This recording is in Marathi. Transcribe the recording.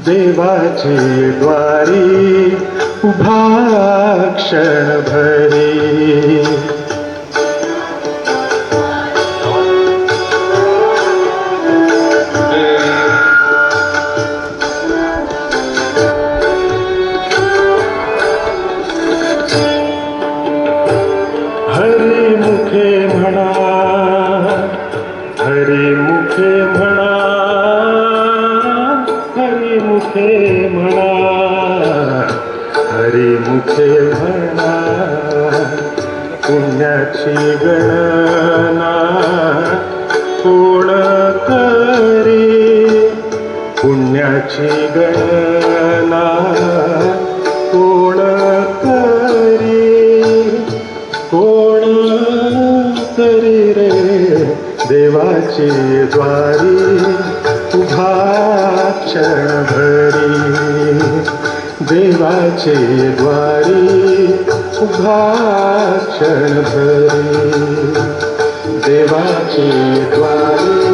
देवाची द्वारी उभा क्षणभरी. हरिमुखे म्हणा, हरिमुखे म्हणा, हरिमुखे म्हणा, हरिमुखे म्हणा. पुण्याची गणना कोण करी, पुण्याची गणना कोण करी, कोण करी रे. देवाची द्वारी उभा क्षणभरी, देवाची द्वारी उभा क्षणभरी, देवाची द्वारी